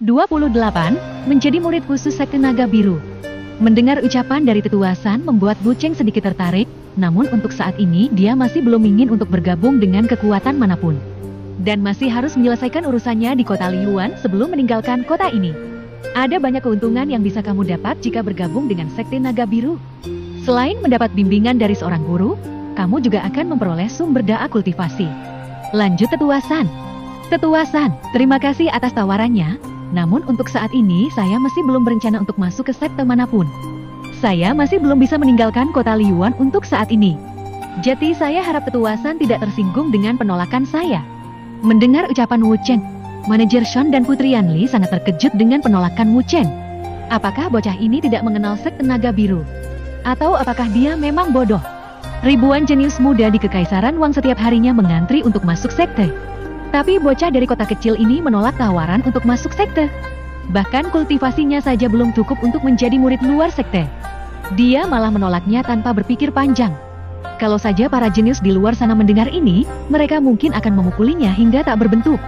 28. Menjadi murid khusus Sekte Naga Biru. Mendengar ucapan dari Tetua San membuat Bu Cheng sedikit tertarik, namun untuk saat ini dia masih belum ingin untuk bergabung dengan kekuatan manapun. Dan masih harus menyelesaikan urusannya di kota Liyuan sebelum meninggalkan kota ini. Ada banyak keuntungan yang bisa kamu dapat jika bergabung dengan Sekte Naga Biru. Selain mendapat bimbingan dari seorang guru, kamu juga akan memperoleh sumber daya kultivasi. Lanjut Tetua San. Tetua San, terima kasih atas tawarannya, namun untuk saat ini saya masih belum berencana untuk masuk ke sekte manapun. Saya masih belum bisa meninggalkan kota Liyuan untuk saat ini. Jadi saya harap Tetua San tidak tersinggung dengan penolakan saya. Mendengar ucapan Wu Cheng, manajer Sean dan Putri Yanli sangat terkejut dengan penolakan Wu Cheng. Apakah bocah ini tidak mengenal Sekte Naga Biru? Atau apakah dia memang bodoh? Ribuan jenius muda di Kekaisaran Wang setiap harinya mengantri untuk masuk sekte. Tapi bocah dari kota kecil ini menolak tawaran untuk masuk sekte. Bahkan kultivasinya saja belum cukup untuk menjadi murid luar sekte. Dia malah menolaknya tanpa berpikir panjang. Kalau saja para jenius di luar sana mendengar ini, mereka mungkin akan memukulinya hingga tak berbentuk.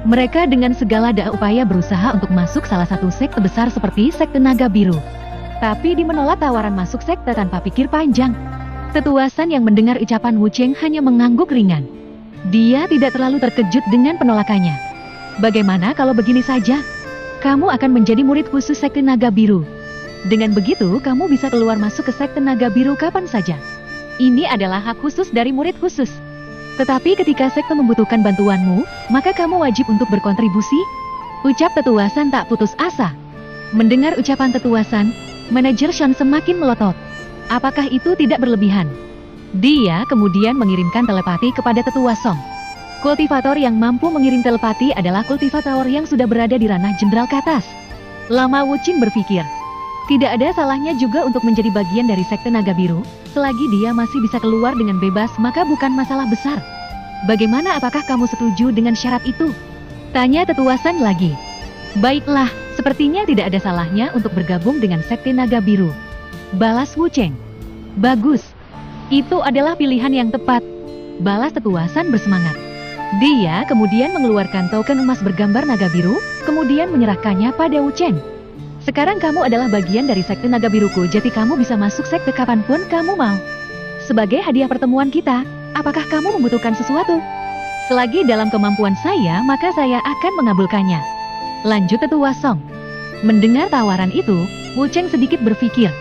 Mereka dengan segala daya upaya berusaha untuk masuk salah satu sekte besar seperti Sekte Naga Biru. Tapi dia menolak tawaran masuk sekte tanpa pikir panjang. Tetua San yang mendengar ucapan Wu Cheng hanya mengangguk ringan. Dia tidak terlalu terkejut dengan penolakannya. Bagaimana kalau begini saja? Kamu akan menjadi murid khusus Sekte Naga Biru. Dengan begitu, kamu bisa keluar masuk ke Sekte Naga Biru kapan saja. Ini adalah hak khusus dari murid khusus. Tetapi ketika sekte membutuhkan bantuanmu, maka kamu wajib untuk berkontribusi. Ucap Tetua San tak putus asa. Mendengar ucapan Tetua San, manajer Sean semakin melotot. Apakah itu tidak berlebihan? Dia kemudian mengirimkan telepati kepada Tetua Song. Kultivator yang mampu mengirim telepati adalah kultivator yang sudah berada di ranah jenderal ke atas. Lama Wu Qin berpikir, tidak ada salahnya juga untuk menjadi bagian dari Sekte Naga Biru, selagi dia masih bisa keluar dengan bebas maka bukan masalah besar. Bagaimana, apakah kamu setuju dengan syarat itu? Tanya Tetua San lagi. Baiklah, sepertinya tidak ada salahnya untuk bergabung dengan Sekte Naga Biru. Balas Wu Cheng. Bagus. Itu adalah pilihan yang tepat. Balas Tetua San bersemangat. Dia kemudian mengeluarkan token emas bergambar naga biru, kemudian menyerahkannya pada Wu Cheng. Sekarang kamu adalah bagian dari Sekte Naga Biruku, jadi kamu bisa masuk sekte kapanpun kamu mau. Sebagai hadiah pertemuan kita, apakah kamu membutuhkan sesuatu? Selagi dalam kemampuan saya, maka saya akan mengabulkannya. Lanjut Tetua Song. Mendengar tawaran itu, Wu Cheng sedikit berpikir.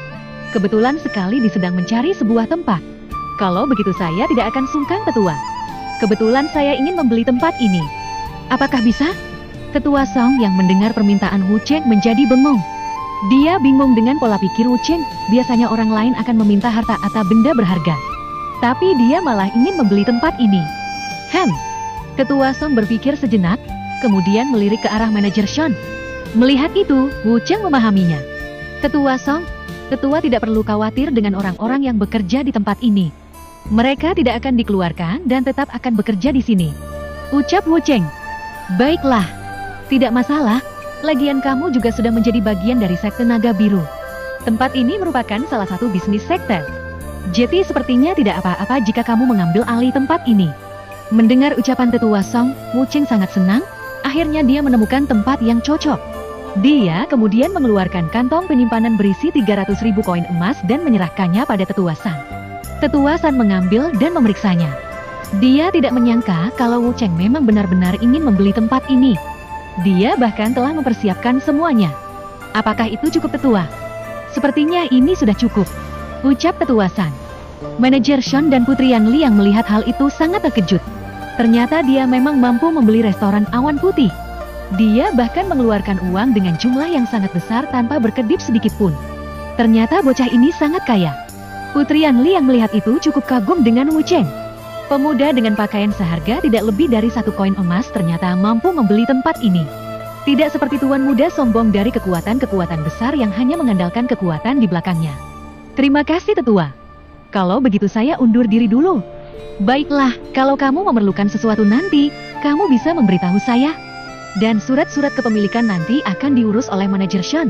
Kebetulan sekali dia sedang mencari sebuah tempat. Kalau begitu saya tidak akan sungkan Tetua. Kebetulan saya ingin membeli tempat ini. Apakah bisa? Tetua Song yang mendengar permintaan Wu Cheng menjadi bengong. Dia bingung dengan pola pikir Wu Cheng. Biasanya orang lain akan meminta harta atau benda berharga. Tapi dia malah ingin membeli tempat ini. Tetua Song berpikir sejenak, kemudian melirik ke arah manajer Sean. Melihat itu, Wu Cheng memahaminya. Tetua Song, Tetua tidak perlu khawatir dengan orang-orang yang bekerja di tempat ini. Mereka tidak akan dikeluarkan dan tetap akan bekerja di sini. Ucap Wu Cheng. Baiklah, tidak masalah. Lagian kamu juga sudah menjadi bagian dari Sekte Naga Biru. Tempat ini merupakan salah satu bisnis sekte. Jadi sepertinya tidak apa-apa jika kamu mengambil alih tempat ini. Mendengar ucapan Tetua Song, Wu Cheng sangat senang. Akhirnya dia menemukan tempat yang cocok. Dia kemudian mengeluarkan kantong penyimpanan berisi 300.000 koin emas dan menyerahkannya pada Tetua San. Tetua San mengambil dan memeriksanya. Dia tidak menyangka kalau Wu Cheng memang benar-benar ingin membeli tempat ini. Dia bahkan telah mempersiapkan semuanya. Apakah itu cukup Tetua? Sepertinya ini sudah cukup. Ucap Tetua San. Manajer Sean dan Putri Yanli yang melihat hal itu sangat terkejut. Ternyata dia memang mampu membeli restoran Awan Putih. Dia bahkan mengeluarkan uang dengan jumlah yang sangat besar tanpa berkedip sedikit pun. Ternyata bocah ini sangat kaya. Putri Yanli yang melihat itu cukup kagum dengan Wu Cheng. Pemuda dengan pakaian seharga tidak lebih dari 1 koin emas ternyata mampu membeli tempat ini. Tidak seperti tuan muda sombong dari kekuatan-kekuatan besar yang hanya mengandalkan kekuatan di belakangnya. Terima kasih Tetua. Kalau begitu saya undur diri dulu. Baiklah, kalau kamu memerlukan sesuatu nanti, kamu bisa memberitahu saya. Dan surat-surat kepemilikan nanti akan diurus oleh manajer Sean.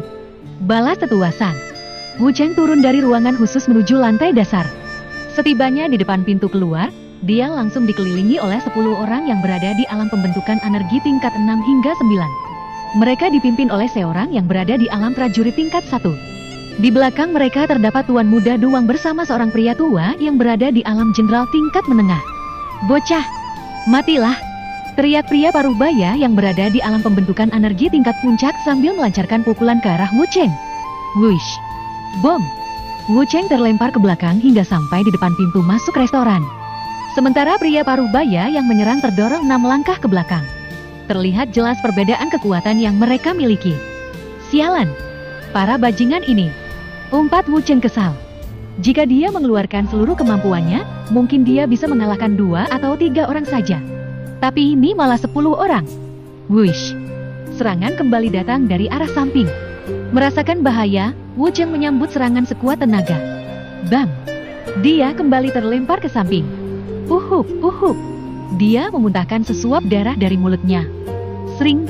Balas Tetua San. Wu Cheng turun dari ruangan khusus menuju lantai dasar. Setibanya di depan pintu keluar, dia langsung dikelilingi oleh 10 orang yang berada di alam pembentukan energi tingkat 6 hingga 9. Mereka dipimpin oleh seorang yang berada di alam prajurit tingkat 1. Di belakang mereka terdapat Tuan Muda Duwang bersama seorang pria tua yang berada di alam jenderal tingkat menengah. "Bocah, matilah!" teriak pria parubaya yang berada di alam pembentukan energi tingkat puncak sambil melancarkan pukulan ke arah Wu Cheng. Wush! Bom! Wu Cheng terlempar ke belakang hingga sampai di depan pintu masuk restoran. Sementara pria parubaya yang menyerang terdorong 6 langkah ke belakang. Terlihat jelas perbedaan kekuatan yang mereka miliki. "Sialan! Para bajingan ini!" umpat Wu Cheng kesal. Jika dia mengeluarkan seluruh kemampuannya, mungkin dia bisa mengalahkan 2 atau 3 orang saja. Tapi ini malah 10 orang. Wush! Serangan kembali datang dari arah samping. Merasakan bahaya, Wu Cheng menyambut serangan sekuat tenaga. Bam! Dia kembali terlempar ke samping. Uhuk, uhuk. Dia memuntahkan sesuap darah dari mulutnya. Sering.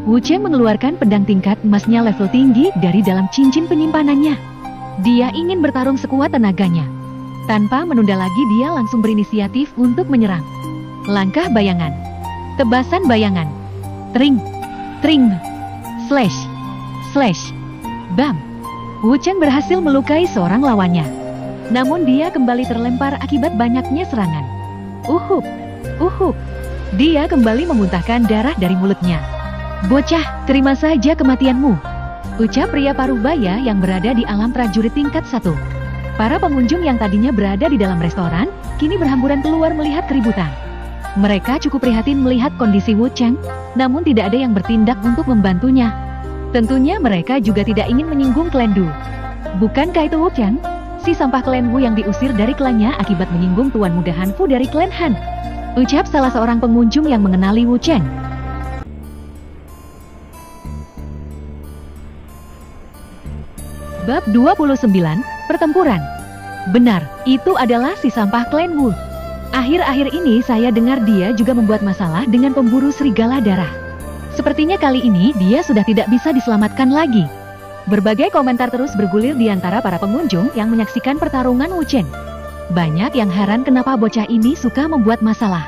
Wu Cheng mengeluarkan pedang tingkat emasnya level tinggi dari dalam cincin penyimpanannya. Dia ingin bertarung sekuat tenaganya. Tanpa menunda lagi dia langsung berinisiatif untuk menyerang. Langkah bayangan. Tebasan bayangan. Tring. Tring. Slash. Slash. Bam. Wu Cheng berhasil melukai seorang lawannya. Namun dia kembali terlempar akibat banyaknya serangan. Uhuk, uhuk. Dia kembali memuntahkan darah dari mulutnya. "Bocah, terima saja kematianmu," ucap pria parubaya yang berada di alam prajurit tingkat 1. Para pengunjung yang tadinya berada di dalam restoran, kini berhamburan keluar melihat keributan. Mereka cukup prihatin melihat kondisi Wu Cheng, namun tidak ada yang bertindak untuk membantunya. Tentunya mereka juga tidak ingin menyinggung klan Du. Bukankah itu Wu Cheng? Si sampah klan Wu yang diusir dari klannya akibat menyinggung Tuan Muda Han Fu dari klan Han, ucap salah seorang pengunjung yang mengenali Wu Cheng. Bab 29, Pertempuran. Benar, itu adalah si sampah klan Wu. Akhir-akhir ini saya dengar dia juga membuat masalah dengan pemburu serigala darah. Sepertinya kali ini dia sudah tidak bisa diselamatkan lagi. Berbagai komentar terus bergulir di antara para pengunjung yang menyaksikan pertarungan Wu Cheng. Banyak yang heran kenapa bocah ini suka membuat masalah.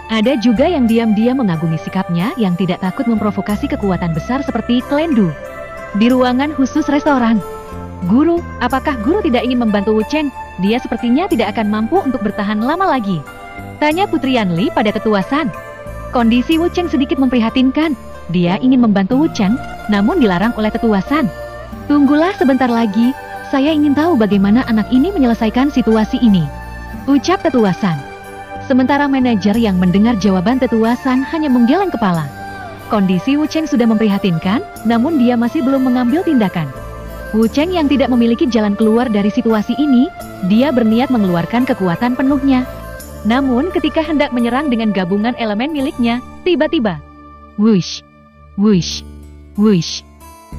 Ada juga yang diam-diam mengagumi sikapnya yang tidak takut memprovokasi kekuatan besar seperti klan Du. Di ruangan khusus restoran, "Guru, apakah guru tidak ingin membantu Wu Cheng? Dia sepertinya tidak akan mampu untuk bertahan lama lagi," tanya Putri Yanli pada Ketua San. Kondisi Wu Cheng sedikit memprihatinkan. Dia ingin membantu Wu Cheng, namun dilarang oleh Ketua San. "Tunggulah sebentar lagi, saya ingin tahu bagaimana anak ini menyelesaikan situasi ini," ucap Ketua San. Sementara manajer yang mendengar jawaban Ketua San hanya menggeleng kepala. Kondisi Wu Cheng sudah memprihatinkan, namun dia masih belum mengambil tindakan. Wu Cheng yang tidak memiliki jalan keluar dari situasi ini, dia berniat mengeluarkan kekuatan penuhnya. Namun ketika hendak menyerang dengan gabungan elemen miliknya, tiba-tiba, wush, wush, wush.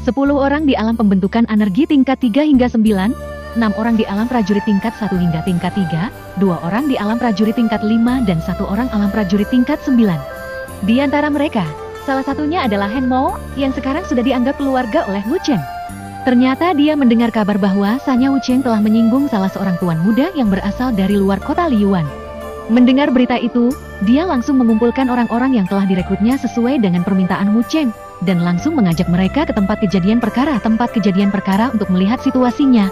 10 orang di alam pembentukan energi tingkat 3 hingga 9, 6 orang di alam prajurit tingkat 1 hingga tingkat 3, 2 orang di alam prajurit tingkat 5 dan 1 orang alam prajurit tingkat 9. Di antara mereka, salah satunya adalah Heng Mo yang sekarang sudah dianggap keluarga oleh Wu Cheng. Ternyata dia mendengar kabar bahwa Sanya Wu Cheng telah menyinggung salah seorang tuan muda yang berasal dari luar kota Liyuan. Mendengar berita itu, dia langsung mengumpulkan orang-orang yang telah direkrutnya sesuai dengan permintaan Wu Cheng, dan langsung mengajak mereka ke tempat kejadian perkara untuk melihat situasinya.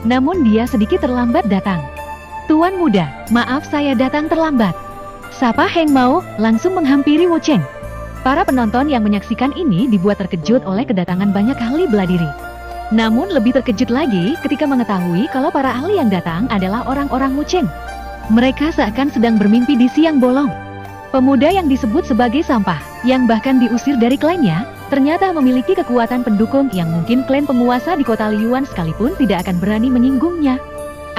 Namun dia sedikit terlambat datang. "Tuan muda, maaf saya datang terlambat," sapa Heng Mao langsung menghampiri Wu Cheng. Para penonton yang menyaksikan ini dibuat terkejut oleh kedatangan banyak ahli bela diri. Namun lebih terkejut lagi ketika mengetahui kalau para ahli yang datang adalah orang-orang Wu Cheng. Mereka seakan sedang bermimpi di siang bolong. Pemuda yang disebut sebagai sampah, yang bahkan diusir dari klannya, ternyata memiliki kekuatan pendukung yang mungkin klan penguasa di kota Liyuan sekalipun tidak akan berani menyinggungnya.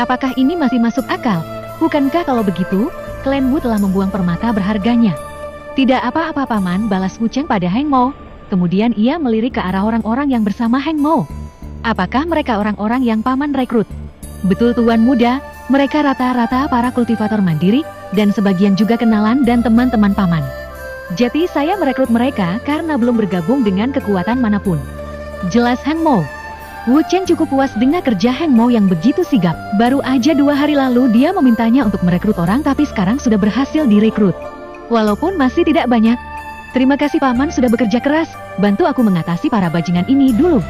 Apakah ini masih masuk akal? Bukankah kalau begitu, klan Wu telah membuang permata berharganya? "Tidak apa-apa paman," balas Wu Cheng pada Heng Mo. Kemudian ia melirik ke arah orang-orang yang bersama Heng Mo. "Apakah mereka orang-orang yang paman rekrut?" "Betul tuan muda, mereka rata-rata para kultivator mandiri, dan sebagian juga kenalan dan teman-teman paman. Jadi saya merekrut mereka karena belum bergabung dengan kekuatan manapun," jelas Heng Mo. Wu Cheng cukup puas dengan kerja Heng Mo yang begitu sigap. Baru aja 2 hari lalu dia memintanya untuk merekrut orang tapi sekarang sudah berhasil direkrut. Walaupun masih tidak banyak, Terima kasih Paman sudah bekerja keras, bantu aku mengatasi para bajingan ini dulu.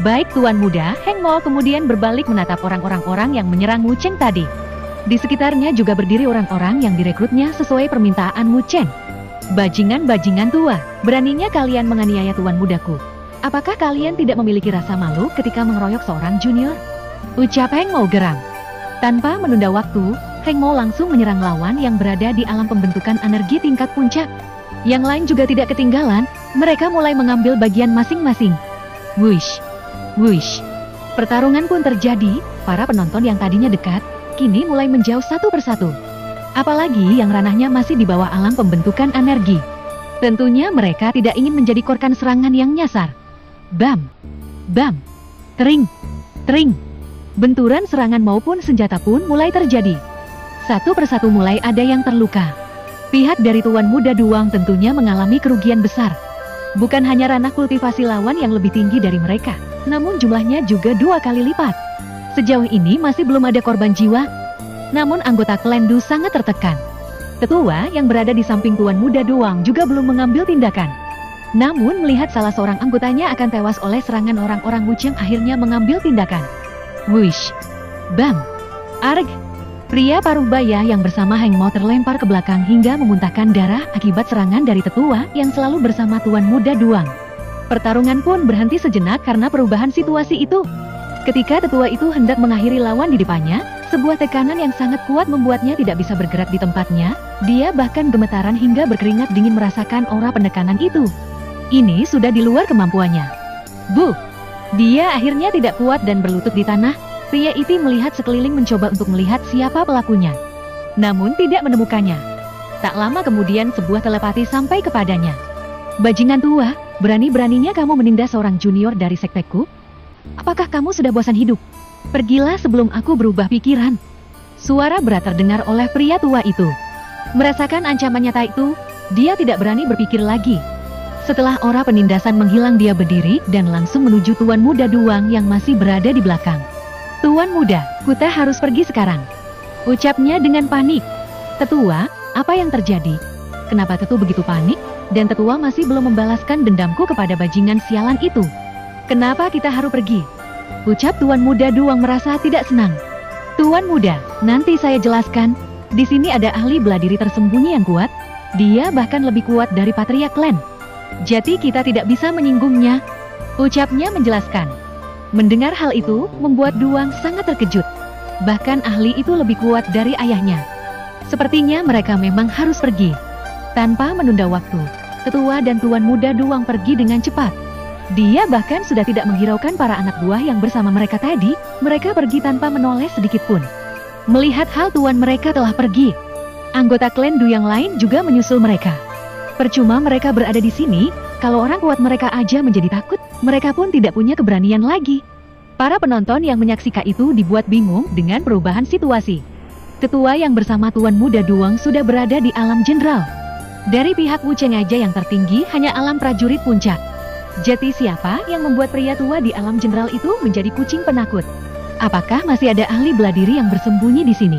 Baik Tuan Muda, Heng Mo kemudian berbalik menatap orang-orang yang menyerang Wu Cheng tadi. Di sekitarnya juga berdiri orang-orang yang direkrutnya sesuai permintaan Wu Cheng. Bajingan-bajingan tua, beraninya kalian menganiaya Tuan Mudaku. Apakah kalian tidak memiliki rasa malu ketika mengeroyok seorang junior? Ucap Heng Mo geram. Tanpa menunda waktu, Heng Mo langsung menyerang lawan yang berada di alam pembentukan energi tingkat puncak. Yang lain juga tidak ketinggalan, mereka mulai mengambil bagian masing-masing. Wush, wush. Pertarungan pun terjadi, para penonton yang tadinya dekat, kini mulai menjauh satu persatu. Apalagi yang ranahnya masih di bawah alam pembentukan energi. Tentunya mereka tidak ingin menjadi korban serangan yang nyasar. Bam, bam, tering, tering. Benturan serangan maupun senjata pun mulai terjadi. Satu persatu mulai ada yang terluka. Pihak dari Tuan Muda Duang tentunya mengalami kerugian besar. Bukan hanya ranah kultivasi lawan yang lebih tinggi dari mereka, namun jumlahnya juga 2 kali lipat. Sejauh ini masih belum ada korban jiwa, namun anggota klan Du sangat tertekan. Tetua yang berada di samping Tuan Muda Duang juga belum mengambil tindakan. Namun melihat salah seorang anggotanya akan tewas oleh serangan orang-orang Wu Cheng akhirnya mengambil tindakan. Wush, bam, arg. Pria Parubaya yang bersama Heng Mo terlempar ke belakang hingga memuntahkan darah akibat serangan dari tetua yang selalu bersama Tuan Muda Duang. Pertarungan pun berhenti sejenak karena perubahan situasi itu. Ketika tetua itu hendak mengakhiri lawan di depannya, sebuah tekanan yang sangat kuat membuatnya tidak bisa bergerak di tempatnya. Dia bahkan gemetaran hingga berkeringat dingin merasakan aura penekanan itu. Ini sudah di luar kemampuannya. Bu! Dia akhirnya tidak kuat dan berlutut di tanah. Pria itu melihat sekeliling mencoba untuk melihat siapa pelakunya. Namun tidak menemukannya. Tak lama kemudian sebuah telepati sampai kepadanya. Bajingan tua, berani-beraninya kamu menindas seorang junior dari sekteku? Apakah kamu sudah bosan hidup? Pergilah sebelum aku berubah pikiran. Suara berat terdengar oleh pria tua itu. Merasakan ancaman nyata itu, dia tidak berani berpikir lagi. Setelah aura penindasan menghilang, dia berdiri dan langsung menuju Tuan Muda Duang yang masih berada di belakang. Tuan Muda, kita harus pergi sekarang. Ucapnya dengan panik. Tetua, apa yang terjadi? Kenapa Tetu begitu panik? Dan Tetua masih belum membalaskan dendamku kepada bajingan sialan itu. Kenapa kita harus pergi? Ucap Tuan Muda Duang merasa tidak senang. Tuan Muda, nanti saya jelaskan. Di sini ada ahli bela diri tersembunyi yang kuat. Dia bahkan lebih kuat dari Patria Clan. Jadi kita tidak bisa menyinggungnya. Ucapnya menjelaskan. Mendengar hal itu, membuat Duang sangat terkejut. Bahkan ahli itu lebih kuat dari ayahnya. Sepertinya mereka memang harus pergi. Tanpa menunda waktu, Tetua dan Tuan Muda Duang pergi dengan cepat. Dia bahkan sudah tidak menghiraukan para anak buah yang bersama mereka tadi. Mereka pergi tanpa menoleh sedikit pun. Melihat hal tuan mereka telah pergi, anggota klan Du yang lain juga menyusul mereka. Percuma mereka berada di sini, kalau orang kuat mereka aja menjadi takut, mereka pun tidak punya keberanian lagi. Para penonton yang menyaksikan itu dibuat bingung dengan perubahan situasi. Tetua yang bersama Tuan Muda Duang sudah berada di alam jenderal. Dari pihak Wu Cheng aja yang tertinggi hanya alam prajurit puncak. Jadi siapa yang membuat pria tua di alam jenderal itu menjadi kucing penakut? Apakah masih ada ahli bela diri yang bersembunyi di sini?